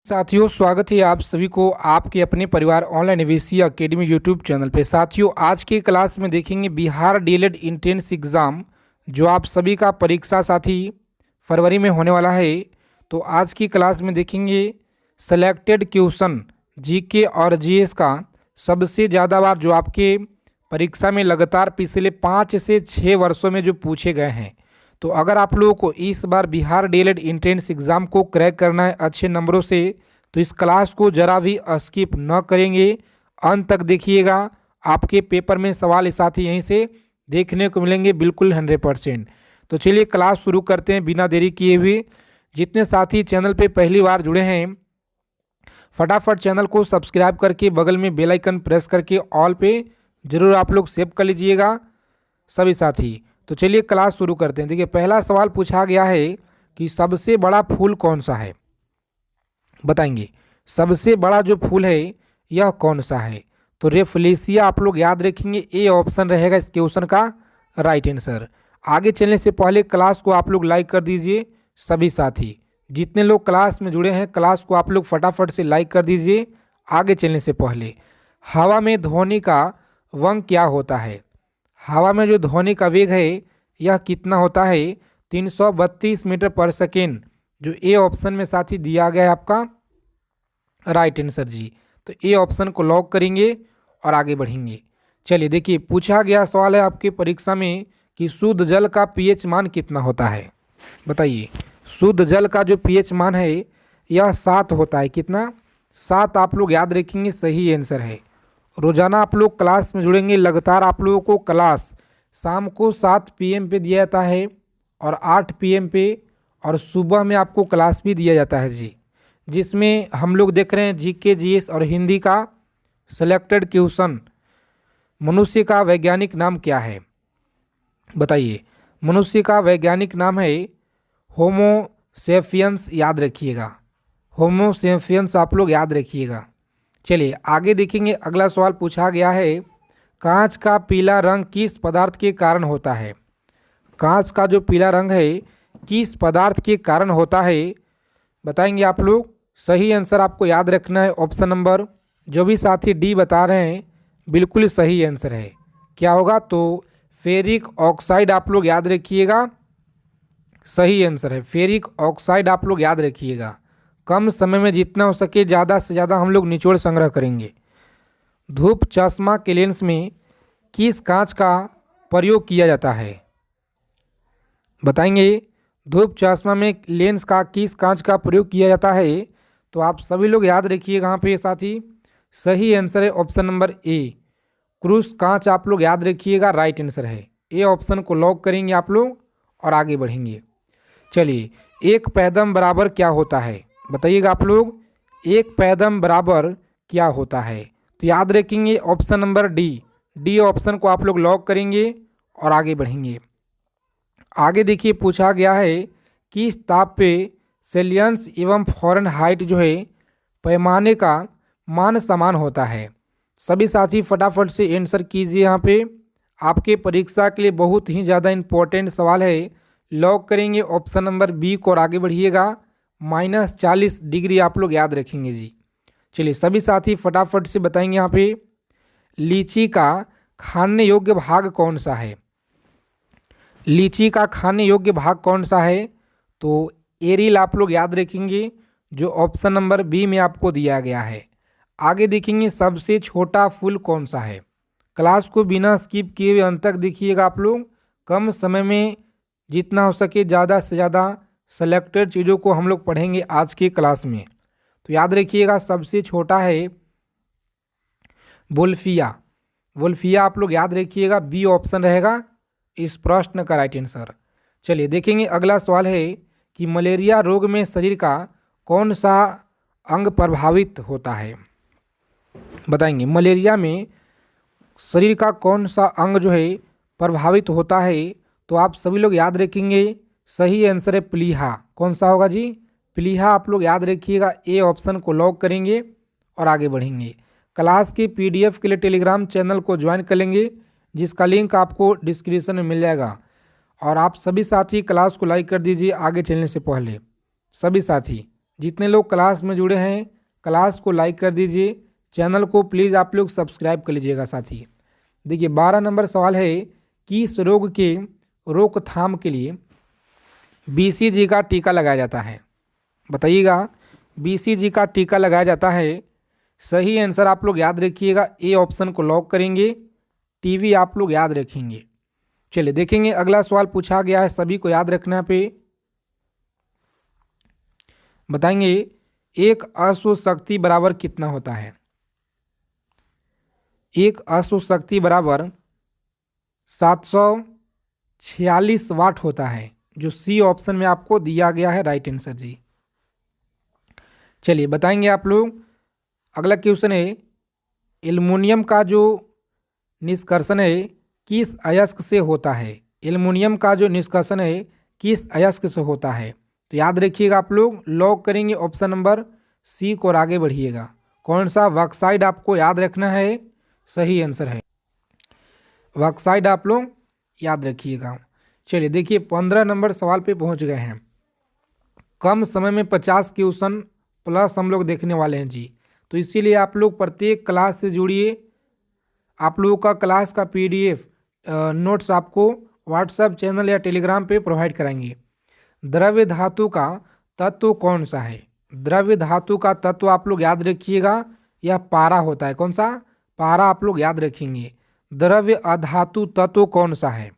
साथियों, स्वागत है आप सभी को आपके अपने परिवार online AVC academy YouTube channel पे। साथियों, आज की क्लास में देखेंगे बिहार डीएलएड इंट्रेंस एग्ज़ाम जो आप सभी का परीक्षा साथी फरवरी में होने वाला है। तो आज की क्लास में देखेंगे सेलेक्टेड क्वेश्चन जीके और जीएस का सबसे ज़्यादा बार जो आपके परीक्षा में लगातार पिछले 5 से 6 वर्षों में जो पूछे गए हैं। तो अगर आप लोगों को इस बार बिहार डीएलएड एंट्रेंस एग्ज़ाम को क्रैक करना है अच्छे नंबरों से, तो इस क्लास को ज़रा भी स्किप न करेंगे, अंत तक देखिएगा। आपके पेपर में सवाल इस साथ ही यहीं से देखने को मिलेंगे बिल्कुल 100%। तो चलिए क्लास शुरू करते हैं बिना देरी किए हुए। जितने साथी चैनल पे पहली बार जुड़े हैं, फटाफट चैनल को सब्सक्राइब करके बगल में बेल आइकन प्रेस करके ऑल पे ज़रूर आप लोग सेव कर लीजिएगा सभी साथी। तो चलिए क्लास शुरू करते हैं। देखिए, पहला सवाल पूछा गया है कि सबसे बड़ा फूल कौन सा है, बताएंगे। सबसे बड़ा जो फूल है यह कौन सा है? तो रेफलेशिया आप लोग याद रखेंगे, ए ऑप्शन रहेगा इस क्वेश्चन का राइट आंसर। आगे चलने से पहले क्लास को आप लोग लाइक कर दीजिए सभी साथी। जितने लोग क्लास में जुड़े हैं, क्लास को आप लोग फटाफट से लाइक कर दीजिए। आगे चलने से पहले, हवा में ध्वनि का वेग क्या होता है? हवा में जो ध्वनि का वेग है यह कितना होता है? 332 मीटर पर सेकेंड, जो ए ऑप्शन में साथी दिया गया है आपका राइट आंसर जी। तो ए ऑप्शन को लॉक करेंगे और आगे बढ़ेंगे। चलिए देखिए, पूछा गया सवाल है आपके परीक्षा में कि शुद्ध जल का पीएच मान कितना होता है, बताइए। शुद्ध जल का जो पीएच मान है यह 7 होता है। कितना? 7 आप लोग याद रखेंगे, सही आंसर है। रोजाना आप लोग क्लास में जुड़ेंगे, लगातार आप लोगों को क्लास शाम को 7 PM पे दिया जाता है और 8 PM पे, और सुबह में आपको क्लास भी दिया जाता है जी, जिसमें हम लोग देख रहे हैं जीके जीएस और हिंदी का सेलेक्टेड क्वेश्चन। मनुष्य का वैज्ञानिक नाम क्या है, बताइए। मनुष्य का वैज्ञानिक नाम है होमो सेपियंस, याद रखिएगा। होमो सेपियंस आप लोग याद रखिएगा। चलिए आगे देखेंगे। अगला सवाल पूछा गया है, कांच का पीला रंग किस पदार्थ के कारण होता है? कांच का जो पीला रंग है किस पदार्थ के कारण होता है, बताएंगे आप लोग। सही आंसर आपको याद रखना है ऑप्शन नंबर, जो भी साथी डी बता रहे हैं बिल्कुल सही आंसर है। क्या होगा? तो फेरिक ऑक्साइड आप लोग याद रखिएगा, सही आंसर है। फेरिक ऑक्साइड आप लोग याद रखिएगा। कम समय में जितना हो सके ज़्यादा से ज़्यादा हम लोग निचोड़ संग्रह करेंगे। धूप चश्मा के लेंस में किस कांच का प्रयोग किया जाता है, बताएंगे। धूप चश्मा में लेंस का किस कांच का प्रयोग किया जाता है? तो आप सभी लोग याद रखिएगा यहाँ पे साथी, सही आंसर है ऑप्शन नंबर ए, क्रूस कांच आप लोग याद रखिएगा, राइट आंसर है। ए ऑप्शन को लॉक करेंगे आप लोग और आगे बढ़ेंगे। चलिए, एक पैदम बराबर क्या होता है, बताइएगा आप लोग। एक पैदम बराबर क्या होता है? तो याद रखेंगे option number D, D option को आप लोग लॉक करेंगे और आगे बढ़ेंगे। आगे देखिए, पूछा गया है किस ताप पे सेल्सियस एवं फ़ारेनहाइट जो है पैमाने का मान समान होता है? सभी साथी फटाफट से आंसर कीजिए। यहाँ पे आपके परीक्षा के लिए बहुत ही ज़्यादा इम्पोर्टेंट सवाल है। लॉक करेंगे ऑप्शन नंबर बी को और आगे बढ़िएगा। -40 डिग्री आप लोग याद रखेंगे जी। चलिए सभी साथी फटाफट से बताएंगे। यहाँ पे लीची का खाने योग्य भाग कौन सा है? लीची का खाने योग्य भाग कौन सा है? तो एरिल आप लोग याद रखेंगे, जो ऑप्शन नंबर बी में आपको दिया गया है। आगे देखेंगे, सबसे छोटा फूल कौन सा है? क्लास को बिना स्किप किए हुए अंत तक देखिएगा आप लोग। कम समय में जितना हो सके ज़्यादा से ज़्यादा सेलेक्टेड चीज़ों को हम लोग पढ़ेंगे आज की क्लास में। तो याद रखिएगा, सबसे छोटा है वोल्फिया। वोल्फिया आप लोग याद रखिएगा, बी ऑप्शन रहेगा इस प्रश्न का राइट आंसर। चलिए देखेंगे, अगला सवाल है कि मलेरिया रोग में शरीर का कौन सा अंग प्रभावित होता है, बताएंगे। मलेरिया में शरीर का कौन सा अंग जो है प्रभावित होता है? तो आप सभी लोग याद रखेंगे, सही आंसर है प्लीहा। कौन सा होगा जी? प्लीहा आप लोग याद रखिएगा। ए ऑप्शन को लॉक करेंगे और आगे बढ़ेंगे। क्लास की PDF के लिए टेलीग्राम चैनल को ज्वाइन कर लेंगे, जिसका लिंक आपको डिस्क्रिप्शन में मिल जाएगा। और आप सभी साथी क्लास को लाइक कर दीजिए आगे चलने से पहले। सभी साथी जितने लोग क्लास में जुड़े हैं क्लास को लाइक कर दीजिए, चैनल को प्लीज़ आप लोग सब्सक्राइब कर लीजिएगा साथी। देखिए 12 नंबर सवाल है, किस रोग के रोकथाम के लिए BCG का टीका लगाया जाता है? बताइएगा, BCG का टीका लगाया जाता है। सही आंसर आप लोग याद रखिएगा, ए ऑप्शन को लॉक करेंगे, टीवी आप लोग याद रखेंगे। चलिए देखेंगे अगला सवाल पूछा गया है, सभी को याद रखना पे बताएंगे, एक अश्व शक्ति बराबर कितना होता है? एक अश्व शक्ति बराबर 746 वाट होता है, जो सी ऑप्शन में आपको दिया गया है राइट आंसर जी। चलिए बताएंगे आप लोग। अगला क्वेश्चन है, एल्युमिनियम का जो निष्कर्षण है किस अयस्क से होता है? एल्युमिनियम का जो निष्कर्षण है किस अयस्क से होता है? तो याद रखिएगा आप लोग, लॉक करेंगे ऑप्शन नंबर सी को और आगे बढ़िएगा। कौन सा? बॉक्साइट आपको याद रखना है, सही आंसर है बॉक्साइट, आप लोग याद रखिएगा। चलिए देखिए 15 नंबर सवाल पे पहुंच गए हैं। कम समय में 50 क्वेश्चन प्लस हम लोग देखने वाले हैं जी, तो इसीलिए आप लोग प्रत्येक क्लास से जुड़िए। आप लोगों का क्लास का PDF नोट्स आपको व्हाट्सएप चैनल या टेलीग्राम पे प्रोवाइड कराएंगे। द्रव्य धातु का तत्व कौन सा है? द्रव्य धातु का तत्व आप लोग याद रखिएगा, यह पारा होता है। कौन सा? पारा आप लोग याद रखेंगे। द्रव्य अधातु तत्व कौन सा है?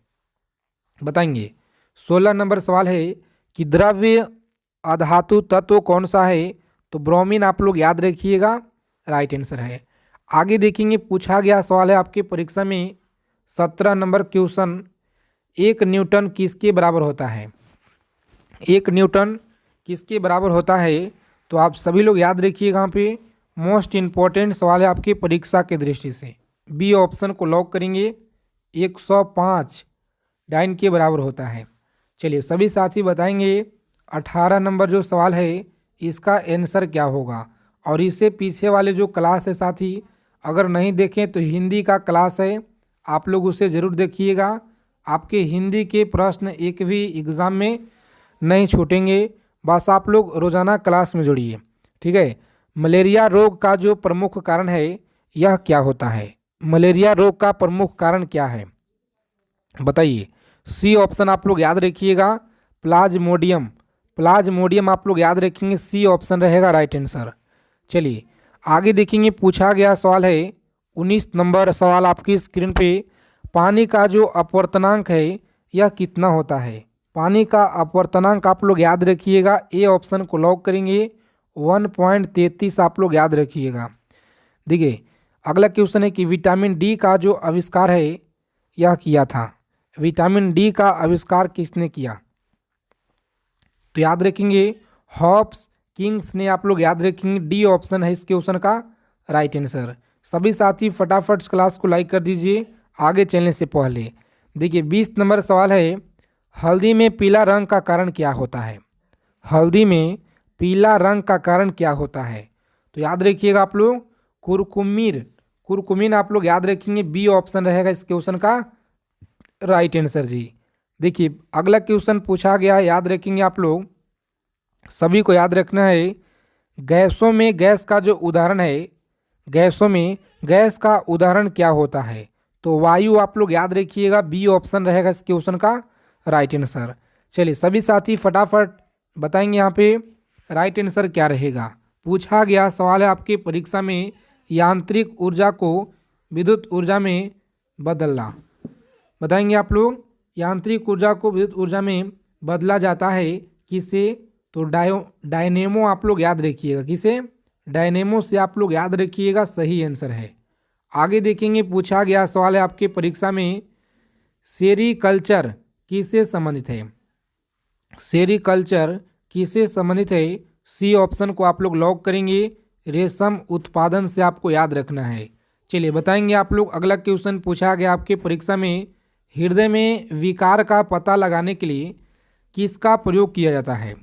बताएंगे। 16 नंबर सवाल है कि द्रव्य अधातु तत्व कौन सा है? तो ब्रोमीन आप लोग याद रखिएगा, राइट आंसर है। आगे देखेंगे, पूछा गया सवाल है आपके परीक्षा में 17 नंबर क्वेश्चन, 1 न्यूटन किसके बराबर होता है? 1 न्यूटन किसके बराबर होता है? तो आप सभी लोग याद रखिएगा, यहाँ पे मोस्ट इम्पॉर्टेंट सवाल है आपकी परीक्षा के दृष्टि से। बी ऑप्शन को लॉक करेंगे, 105 डाइन के बराबर होता है। चलिए सभी साथी बताएंगे 18 नंबर जो सवाल है इसका आंसर क्या होगा। और इससे पीछे वाले जो क्लास है साथी, अगर नहीं देखें तो हिंदी का क्लास है, आप लोग उसे ज़रूर देखिएगा। आपके हिंदी के प्रश्न एक भी एग्ज़ाम में नहीं छूटेंगे, बस आप लोग रोज़ाना क्लास में जुड़िए, ठीक है। मलेरिया रोग का जो प्रमुख कारण है यह क्या होता है? मलेरिया रोग का प्रमुख कारण क्या है? बताइए। सी ऑप्शन आप लोग याद रखिएगा, प्लाज्मोडियम। प्लाज्मोडियम आप लोग याद रखेंगे, सी ऑप्शन रहेगा राइट आंसर। चलिए आगे देखेंगे, पूछा गया सवाल है 19 नंबर सवाल आपकी स्क्रीन पे, पानी का जो अपवर्तनांक है यह कितना होता है? पानी का अपवर्तनांक आप लोग याद रखिएगा, ए ऑप्शन को लॉक करेंगे, 1.33 आप लोग याद रखिएगा। देखिए अगला क्वेश्चन है कि विटामिन डी का जो आविष्कार है यह किया था? विटामिन डी का आविष्कार किसने किया? तो याद रखेंगे हॉब्स किंग्स ने, आप लोग याद रखेंगे, डी ऑप्शन है इस क्वेश्चन का राइट आंसर। सभी साथी फटाफट क्लास को लाइक कर दीजिए आगे चलने से पहले। देखिए 20 नंबर सवाल है, हल्दी में पीला रंग का कारण क्या होता है? हल्दी में पीला रंग का कारण क्या होता है? तो याद रखिएगा आप लोग, कुरकुमीन आप लोग याद रखेंगे, बी ऑप्शन रहेगा इस क्वेश्चन का राइट आंसर जी। देखिए अगला क्वेश्चन पूछा गया है, याद रखेंगे आप लोग, सभी को याद रखना है। गैसों में गैस का जो उदाहरण है, गैसों में गैस का उदाहरण क्या होता है? तो वायु आप लोग याद रखिएगा, बी ऑप्शन रहेगा इस क्वेश्चन का राइट आंसर। चलिए सभी साथी फटाफट बताएंगे यहाँ पे राइट आंसर क्या रहेगा। पूछा गया सवाल है आपकी परीक्षा में, यांत्रिक ऊर्जा को विद्युत ऊर्जा में बदलना। बताएंगे आप लोग, यांत्रिक ऊर्जा को विद्युत ऊर्जा में बदला जाता है किसे? तो डायनेमो आप लोग याद रखिएगा, किसे? डायनेमो से आप लोग याद रखिएगा, सही आंसर है। आगे देखेंगे, पूछा गया सवाल है आपके परीक्षा में, सेरीकल्चर किससे संबंधित है? सेरीकल्चर किससे संबंधित है? सी ऑप्शन को आप लोग लॉक करेंगे, रेशम उत्पादन से आपको याद रखना है। चलिए बताएंगे आप लोग, अगला क्वेश्चन पूछा गया आपके परीक्षा में, हृदय में विकार का पता लगाने के लिए किसका प्रयोग किया जाता है?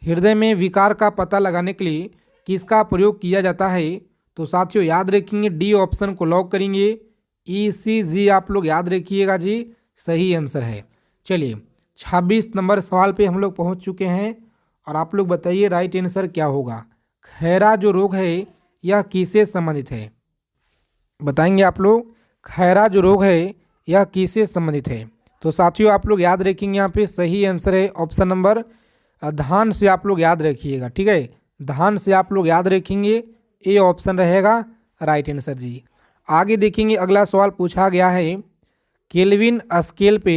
हृदय में विकार का पता लगाने के लिए किसका प्रयोग किया जाता है? तो साथियों याद रखेंगे, डी ऑप्शन को लॉक करेंगे, ECG आप लोग याद रखिएगा जी, सही आंसर है। चलिए 26 नंबर सवाल पे हम लोग पहुंच चुके हैं और आप लोग बताइए राइट आंसर क्या होगा। खैरा जो रोग है यह किससे संबंधित है? बताएंगे आप लोग। खैरा जो रोग है यह किससे संबंधित है? तो साथियों आप लोग याद रखेंगे यहाँ पे सही आंसर है ऑप्शन नंबर धान से आप लोग याद रखिएगा। ठीक है, धान से आप लोग याद रखेंगे, ए ऑप्शन रहेगा राइट आंसर जी। आगे देखेंगे अगला सवाल पूछा गया है केल्विन स्केल पे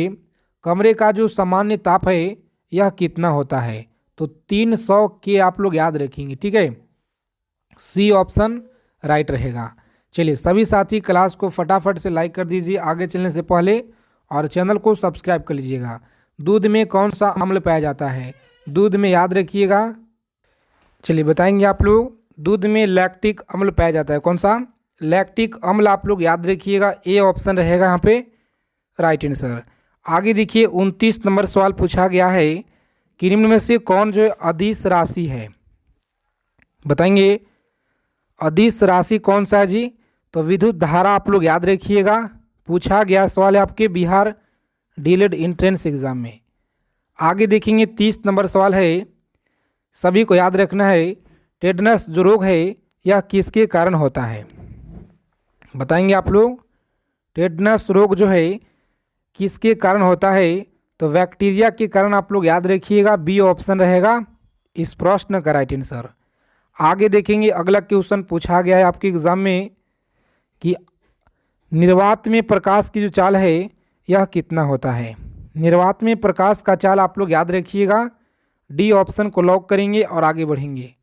कमरे का जो सामान्य ताप है यह कितना होता है? तो 300 के आप लोग याद रखेंगे। ठीक है, सी ऑप्शन राइट रहेगा। चलिए सभी साथी क्लास को फटाफट से लाइक कर दीजिए आगे चलने से पहले, और चैनल को सब्सक्राइब कर लीजिएगा। दूध में कौन सा अम्ल पाया जाता है? दूध में याद रखिएगा, चलिए बताएंगे आप लोग। दूध में लैक्टिक अम्ल पाया जाता है। कौन सा? लैक्टिक अम्ल आप लोग याद रखिएगा, ए ऑप्शन रहेगा यहाँ पे राइट आंसर। आगे देखिए 29 नंबर सवाल पूछा गया है कि निम्न में से कौन जो है अदिश राशि है? बताएंगे अदिश राशि कौन सा है जी? तो विद्युत धारा आप लोग याद रखिएगा, पूछा गया सवाल है आपके बिहार डीएलएड एंट्रेंस एग्जाम में। आगे देखेंगे 30 नंबर सवाल है, सभी को याद रखना है टेटनस जो रोग है यह किसके कारण होता है? बताएंगे आप लोग टेटनस रोग जो है किसके कारण होता है? तो बैक्टीरिया के कारण आप लोग याद रखिएगा, बी ऑप्शन रहेगा इस प्रश्न का राइट आंसर। आगे देखेंगे अगला क्वेश्चन पूछा गया है आपके एग्जाम में कि निर्वात में प्रकाश की जो चाल है यह कितना होता है? निर्वात में प्रकाश का चाल आप लोग याद रखिएगा, डी ऑप्शन को लॉक करेंगे और आगे बढ़ेंगे।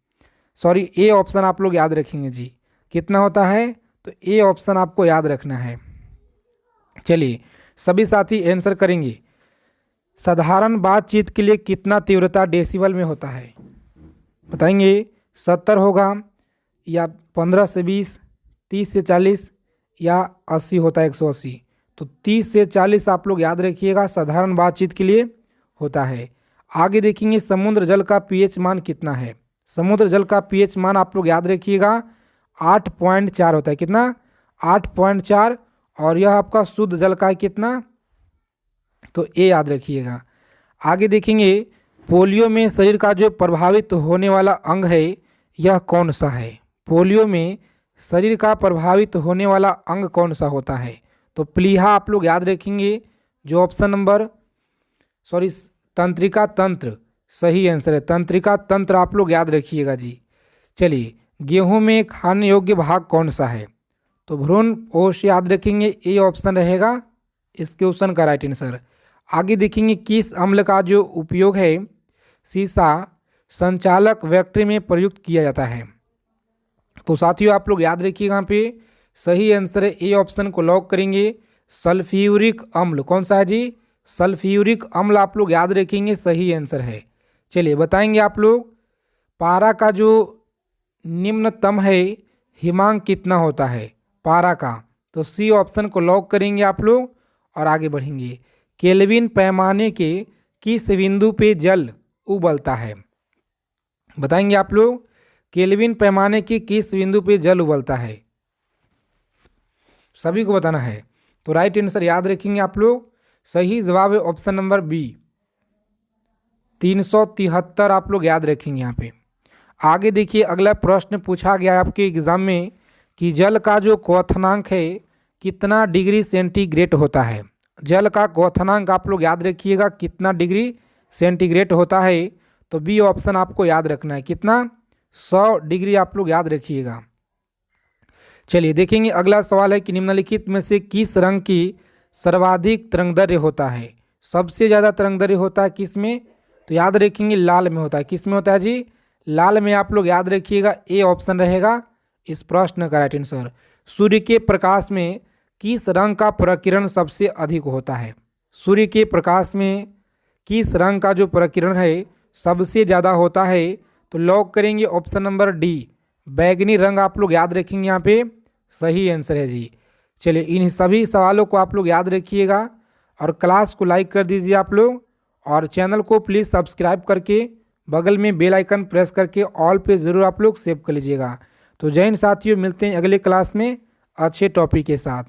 सॉरी, ए ऑप्शन आप लोग याद रखेंगे जी। कितना होता है? तो ए ऑप्शन आपको याद रखना है। चलिए सभी साथी आंसर करेंगे। साधारण बातचीत के लिए कितना तीव्रता डेसिबल में होता है? बताएंगे 70 होगा या 15 से 20, 30 से 40 या 80 होता है 180? तो 30 से 40 आप लोग याद रखिएगा, साधारण बातचीत के लिए होता है। आगे देखेंगे समुद्र जल का पीएच मान कितना है? समुद्र जल का पीएच मान आप लोग याद रखिएगा 8.4 होता है। कितना? 8.4। और यह आपका शुद्ध जल का है कितना? तो ए याद रखिएगा। आगे देखेंगे पोलियो में शरीर का जो प्रभावित होने वाला अंग है यह कौन सा है? पोलियो में शरीर का प्रभावित होने वाला अंग कौन सा होता है? तो प्लीहा आप लोग याद रखेंगे, जो ऑप्शन नंबर तंत्रिका तंत्र सही आंसर है। तंत्रिका तंत्र आप लोग याद रखिएगा जी। चलिए गेहूं में खाने योग्य भाग कौन सा है? तो भ्रूण कोश याद रखेंगे, ए ऑप्शन रहेगा इस क्वेश्चन का राइट आंसर। आगे देखेंगे किस अम्ल का जो उपयोग है सीसा संचालक फैक्ट्री में प्रयुक्त किया जाता है? तो साथियों आप लोग याद रखिएगा, यहाँ पे सही आंसर है, ए ऑप्शन को लॉक करेंगे। सल्फ्यूरिक अम्ल कौन सा है जी? सल्फ्यूरिक अम्ल आप लोग याद रखेंगे, सही आंसर है। चलिए बताएंगे आप लोग पारा का जो निम्नतम है हिमांक कितना होता है पारा का? तो सी ऑप्शन को लॉक करेंगे आप लोग और आगे बढ़ेंगे। केल्विन पैमाने के किस बिंदु पे जल उबलता है? बताएंगे आप लोग केल्विन पैमाने के किस बिंदु पे जल उबलता है? सभी को बताना है। तो राइट आंसर याद रखेंगे आप लोग, सही जवाब है ऑप्शन नंबर बी 373 आप लोग याद रखेंगे यहाँ पे। आगे देखिए अगला प्रश्न पूछा गया है आपके एग्जाम में कि जल का जो क्वथनांक है कितना डिग्री सेंटीग्रेड होता है? जल का क्वथनांक आप लोग याद रखिएगा कितना डिग्री सेंटीग्रेड होता है? तो बी ऑप्शन आपको याद रखना है, कितना? 100 डिग्री आप लोग याद रखिएगा। चलिए देखेंगे अगला सवाल है कि निम्नलिखित में से किस रंग की सर्वाधिक तरंगदैर्घ्य होता है? सबसे ज़्यादा तरंगदैर्घ्य होता है किस में? तो याद रखेंगे लाल में होता है। किस में होता है जी? लाल में आप लोग याद रखिएगा, ए ऑप्शन रहेगा इस प्रश्न का राइट आंसर। सूर्य के प्रकाश में किस रंग का प्रकीर्णन सबसे अधिक होता है? सूर्य के प्रकाश में किस रंग का जो प्रकीर्णन है सबसे ज़्यादा होता है? तो लॉक करेंगे ऑप्शन नंबर डी, बैगनी रंग आप लोग याद रखेंगे, यहाँ पे सही आंसर है जी। चलिए इन सभी सवालों को आप लोग याद रखिएगा और क्लास को लाइक कर दीजिए आप लोग, और चैनल को प्लीज़ सब्सक्राइब करके बगल में बेल आइकन प्रेस करके ऑल पे ज़रूर आप लोग सेव कर लीजिएगा। तो जय हिंद साथियों, मिलते हैं अगले क्लास में अच्छे टॉपिक के साथ।